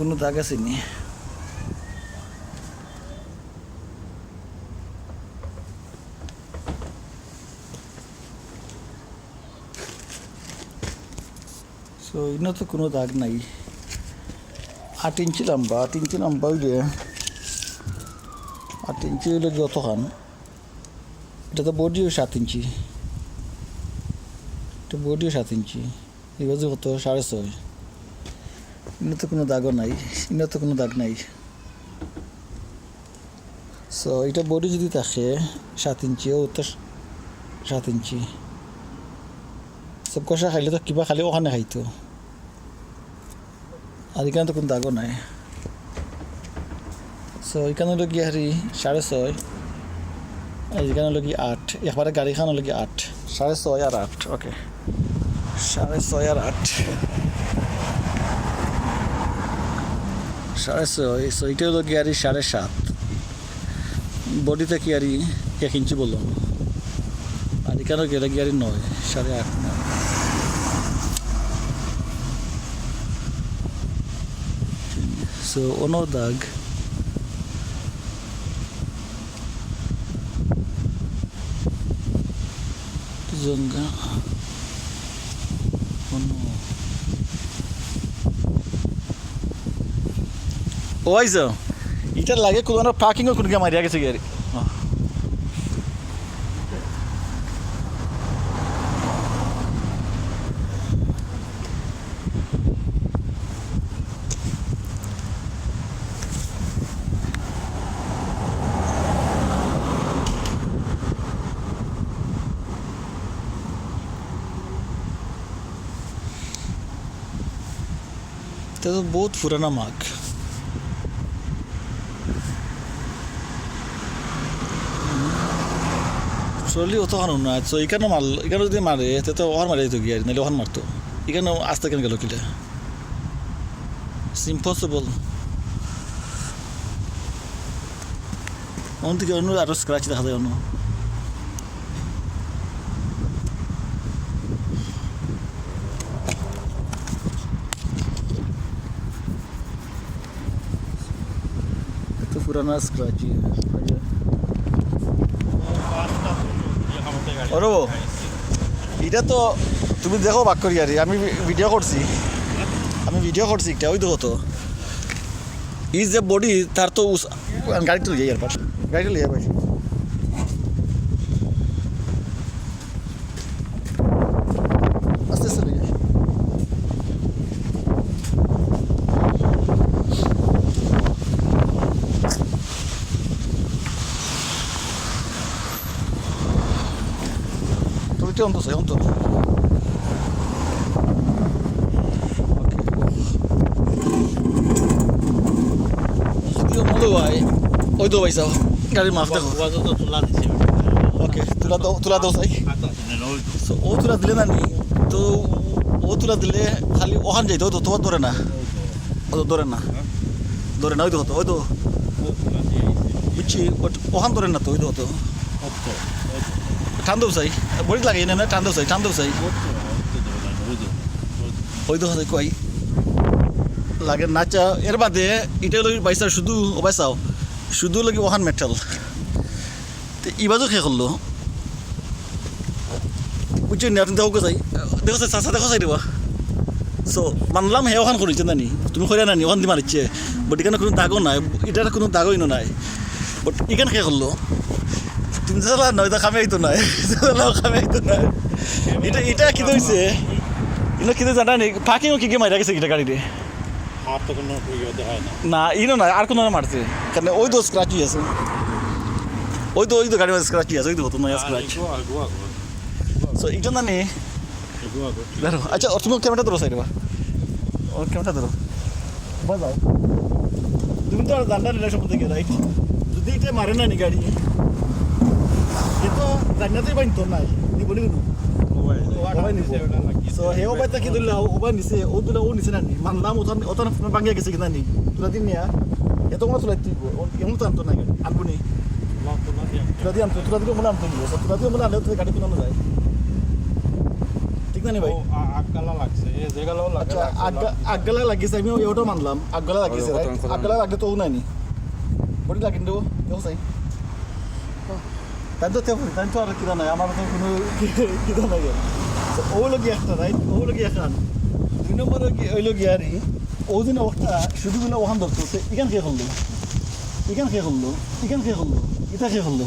কোনো দাগ আছে নি? সো ইনো তো কোনো দাগ নাই। 8 ইঞ্চি লম্বা, 8 ইঞ্চি লম্বা হইলে 8 ইঞ্চি হইলে যতখান, এটা তো বডিও 7 ইঞ্চি, এটা বডিও 7 ইঞ্চি, এই বাজু কত 6.5। ইনো তো কোনো দাগও নাই, ইনো তো কোনো দাগ নাই। সো এটা বডি যদি থাকে 7 ইঞ্চি, ও তো 7 ইঞ্চি, সব কষা খাইলে তো কিবা খালি ওখানে খাইতো, আর এখানে তো কোনো দাগও নাই। সো এখানে হলো কি হারি 6.5, আর এখানে হলো কি 8, একবারে গাড়িখান হলো কি 8, 6.5 আর 8, ওকে 6.5 আর 8, 6.5। সো এটা হলো কি হারি 7.5, বডিতে কি হারি 1 ইঞ্চি বললাম, আর এখানে গেলে কি হারি 9, 8.5, 9। সো অন্য দাগ জঙ্গা ওইজ এটা লাগে কোনো পার্কিংও কোনো মারিয়া গেছে গাড়ি। এটা তো বহুত পুরানা মাগ। চলি অতখানো না, তো এখানে মারল, এখানে যদি মারে তো ওখান মারে তো গিয়ে নাহলে ওখান মারতো, এখানে আসতে কেন গেল কিলে, ইম্পসিবল। অন্য দিকে অন্য আরো স্ক্র্যাচ দেখা যায় অন্য। तो पुराना स्क्रैच ही है। और वो এটা তো তুমি দেখো বাক করি আরে আমি ভিডিও করছি একটা, ওই দেখো তো ইজ যে বডি তার তো গাড়িটা লিয়ে যাই, গাড়িটা লিয়ে ভাই আস্তে আস্তে লিয়ে অন্ত অন্ত ওই তো ভাইসাও গাড়ির মাফ দেখো। ওকে তুলা দাও চাই, ও তুলা দিলে না নি, তো ও তুলা দিলে খালি ওখান যাইতো, ওই তো তোমার ধরে না, ও তো ধরে না ওই তো হতো, ওই তো বুঝছি ওখান ধরে না তো, ওই তো হতো ঠান্ডাও চাই বড়ি লাগে না, ঠান্ডাও চাই ওই তো কই লাগে নাচা এর বাদে এটা লোক বাইসা শুধু ও বাইসাও শুধু লোক ওখান মেটাল তো ইবাজও খেয়ে করলো বুঝছি না, আপনি দেখো চাই চাষা দেখো চাই দেবা। সো মানলাম হে ওখান করেছে নানি, তুমি করে নানি ওখান দিয়ে মারিচ্ছে, বাট এখানে কোনো দাগও নাই, এটার কোনো দাগই নাই, বাট এখানে খেয়ে করলো 3 সালা নয়, তা খামে আইতো নাই, এটা কি হয়েছে ইনো কিন্তু জানা নেই, পার্কিংও কি মারা গেছে এটা গাড়িতে না, ইনো না আর কোনো মারছে, কারণ ওই তো স্ক্র্যাচই আছে, ওই তো গাড়ির মধ্যে স্ক্র্যাচই আছে, ওই তো হতো নয় স্ক্র্যাচ। সো এটা না নে ধরো, আচ্ছা তুমি ক্যামেরা ধরো সাইড বা, ও ক্যামেরা ধরো বাজাও, তুমি তো আর জানলা নিলে সম্বন্ধে গিয়ে রাইট, যদি এটা মারে না নি গাড়ি এ তো জান্নাতেই বাইতো নাই নিব নি কোনো ওবাই নিব। সো হে ওবাই তা কি দিলা ওবাই নিছে, ও দিলা ও নিছে না নি, মানলাম ওখান ভাঙিয়া গেছে কিনা নি, তুলা দিন নিয়া এত কোনো তুলা দিব এমন তো আনতো না গাড়ি, আনবো নি তুলা দিয়ে আনতো, তুলা দিলে মনে আনতো নিব, তুলা দিয়ে মনে আনলে তো গাড়ি কোনো যায় ঠিক না ভাই আগগালা লাগছে এই জায়গাটাও আচ্ছা আগগালা লাগিছে আমি ওটাও মানলাম আগগালা লাগিছে আগগালা লাগলে তো নাই নি বডি লাগিন দেবো দেখো চাই তাই তো আর কিনা নাই আমার তো কোনো কিনা নাই ও লগিয়া একটা রাইট ও লগিয়া খান 2 নম্বর ওই লগিয়া রি ও দিন ওটা শুধু গুলো ওখান ধরতো ইখান কে করলো ইখান কে করলো ইখান কে করলো এটা কে করলো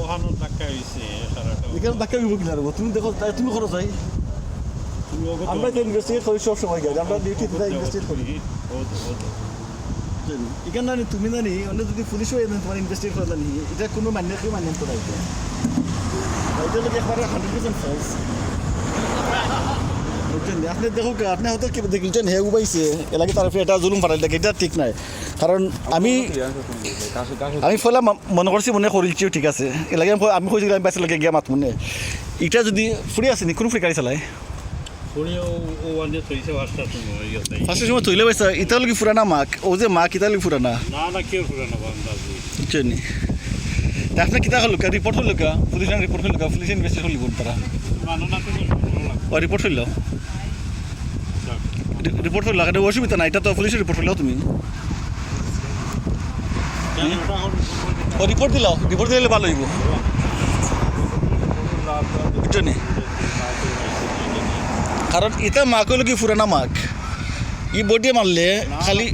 ওখানে ধাক্কা হয়েছে সারাটা এখানে ধাক্কা দিব কিনা রবো তুমি দেখো তুমি করো চাই আমরা তো ইনভেস্টিগেট করি সব সময় গেলে আমরা ডিউটিতে ইনভেস্টিগেট করি এখানে জানি তুমি জানি অন্য যদি পুলিশ হয়ে যান তোমার ইনভেস্টিগেট করে জানি এটা কোনো মান্য তো নাই এটা লোক একবারে 100% ফলস আপনি দেখো আপনি হয়তো কি দেখলেন হে উবাইছে এলাকে তার এটা জুলুম ফাটাই দেখে এটা ঠিক নাই কারণ আমি ফলে মনে করছি মনে করিলছিও ঠিক আছে এলাকে আমি কইছিলাম আমি বাইসালকে গিয়া মাত মনে এটা যদি ফ্রি আছে নি কোনো ফ্রি গাড়ি চালায় ফার্স্টের সময় তৈলে পাইছা ইটা লোক ফুরানা মাক ও যে মাক ইটা লোক ফুরানা না কেউ ফুরানা বুঝছেন আপনি কিতা হল রিপোর্ট হল পুলিশ রিপোর্ট হল পুলিশ ইনভেস্টিগেশন হল তারা রিপোর্ট হইল রিপোর্ট হইল এটা অসুবিধা নাই এটা তো পুলিশের রিপোর্ট হইল তুমি রিপোর্ট দিলে ভালো হইব বুঝছেন কারণ এটা মাক হইল কি ফুরানা মাক ই বডি মারলে খালি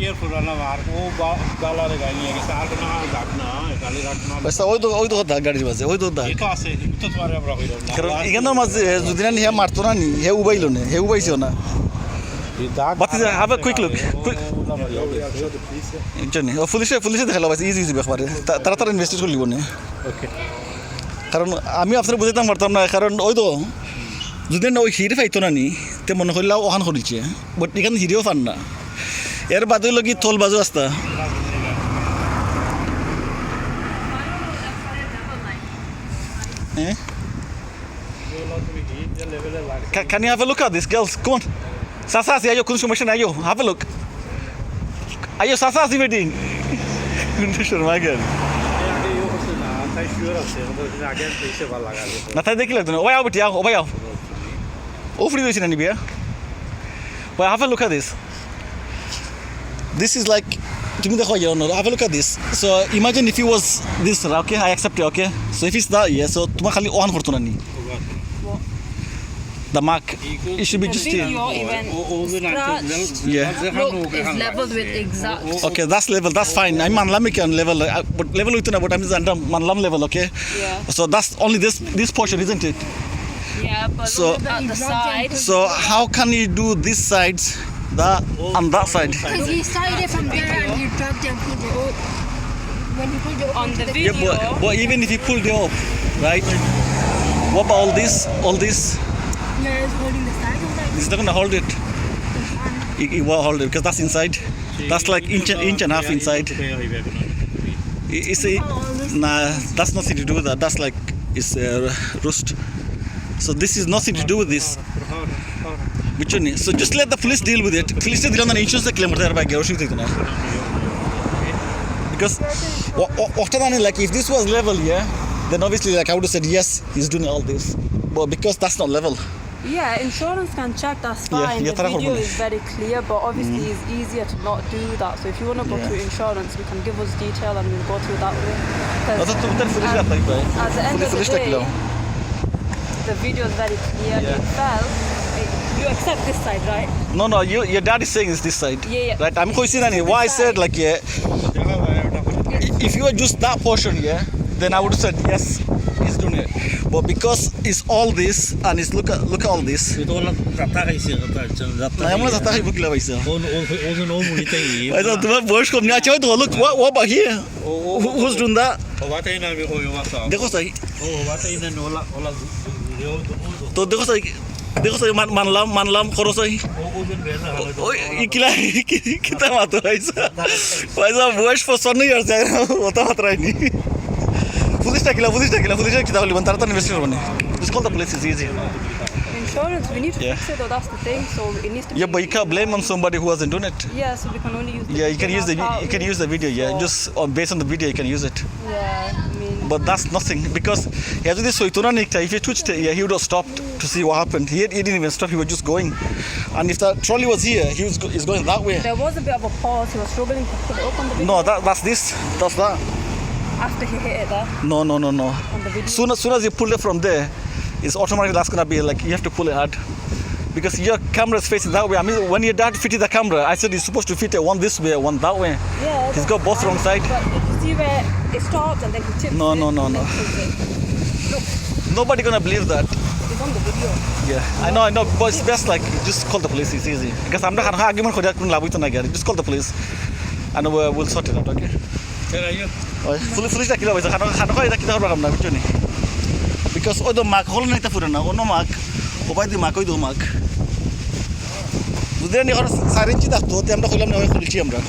ওই তো কথা গাড়ির মাঝে ওই তো কারণ এখানের মাঝে যদি না হে মারতো না নি হে উবাইল না হে উবাইছেও না বাতি have a quick look জানি ও পুলিশে দেখালো বাস ইজি ব্যাপারে তারা ইনভেস্টিগেট করে লিব না কারণ আমি আপনার বুঝাইতাম পারতাম না কারণ ওই তো যদি না ওই হিরে পাইতো না নি তে মনে করলে ওখান করেছে বাট এখানে হিরেও পান না এর বাদে লগি থল বাজু আসতা Can you have a look at this, girls? Come on. Sasa, ayo, consumption, ayo. Have a look. Ayo, Sasa, is waiting. Sharma girl. Na tayo dekhi lagto na. Oya, beti, oya. O free hoyse na ni biya. Oya, have a look at this. This is like তুমি দেখো ইয়ে অন্য have a look at this. So imagine if it was this, okay? I accept it, okay? So if it's that, yeah, so তোমার খালি on করতো না নি. The mark, it should be just here. Yeah. Look, it's leveled with exact. Okay, that's level, that's fine. I'm manlam can level, but level with but I'm just manlam level, okay? Yeah. So that's only this portion, isn't it? Yeah, but So at the side. so how can you do this side, that and that side? Because he started it from there and he dropped it and pulled it up. When he pulled it up On onto the the video. Yeah, but even if you pulled it up, right? What about all this? yeah, it's holding the side of that. It's not gonna hold it. It won't hold it because that's inside. That's like inch and a half inside. You see, nah, that's nothing to do with that. That's like it's rust. So this is nothing to do with this. Which one? So just let the police deal with it. Police deal on the insurance claim there by Gershon. Because like if this was level, yeah, then obviously like I would have said yes, he's doing all this. But because that's not level. Yeah, insurance can check, that's Yeah, fine. yeah, The video is very clear, but obviously it's easier to not do that. So if you want to go through insurance, you can give us detail and we'll go through that way. 'Cause at the end of the day, the video is very clear. Yeah. It fell. You accept this side, right? No, your dad is saying it's this side. Yeah. Right? I'm questioning it. Why I said like if you had just that portion, yeah, then I would have said yes, he's doing it. But because it's all this and it's look at all this. I'm not attacking book level, sir. I thought the voice come near. Look, what about here? Who's doing that? देखो सही तो देखो सही मानलाम करो सही कितना बात है ऐसा वॉइस फॉर सन नहीं है होता मात्रा नहीं पुलिस टकिला कितना बोली बनता रहता इन्वेस्टिगेट बने just call the police, it's easy. Insurance, we need to fix it though, that's the thing. So it needs to Yeah, but you can't blame on somebody who hasn't done it. Yeah, so we can only use the Yeah, you can use the video, yeah, So- just based on the video you can use it. Yeah, I mean but that's nothing because he has this soituna nikta. If he twitched it, yeah, he would have stopped to see what happened. He didn't even stop. He was just going, and if the trolley was here, he's going that way. There was a bit of a pause. He was struggling to pull it up on the video. No, that's this. That's that. After he hit it there No. on the video. Soon as you pull it from there, it's automatically that's gonna be like you have to pull it hard. Because your camera is facing that way. I mean, when your dad fitted the camera, I said he's supposed to fit it one this way, one that way. Yeah. He's got both wrong side. But you can see where it stops and then he tips No, it. no. and then pulls it. Look, Nobody gonna believe that. it's on the video. Yeah, I know, but it's best like just call the police. It's easy. Because I'm not gonna argument for that. Just call the police, and we'll sort it out. Okay. Where are you? Police tak kira. Kita orang nak macam ni. Because odo mak, kalau nak kita purana, ono mak, opai di mak, odo mak. Budaya ni orang sarin cita tu, tiap dah kulam ni orang kulit ciam dah.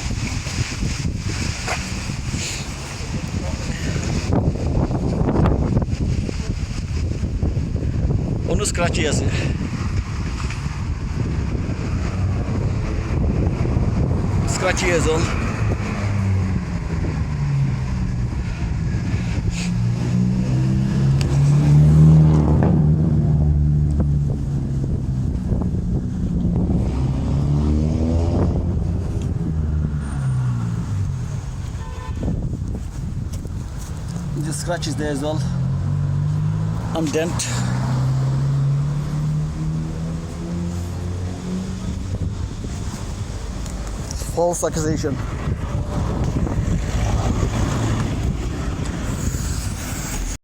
Ono scratchy আছে. Scratchy as well. The scratch is there as well. And dent. False accusation.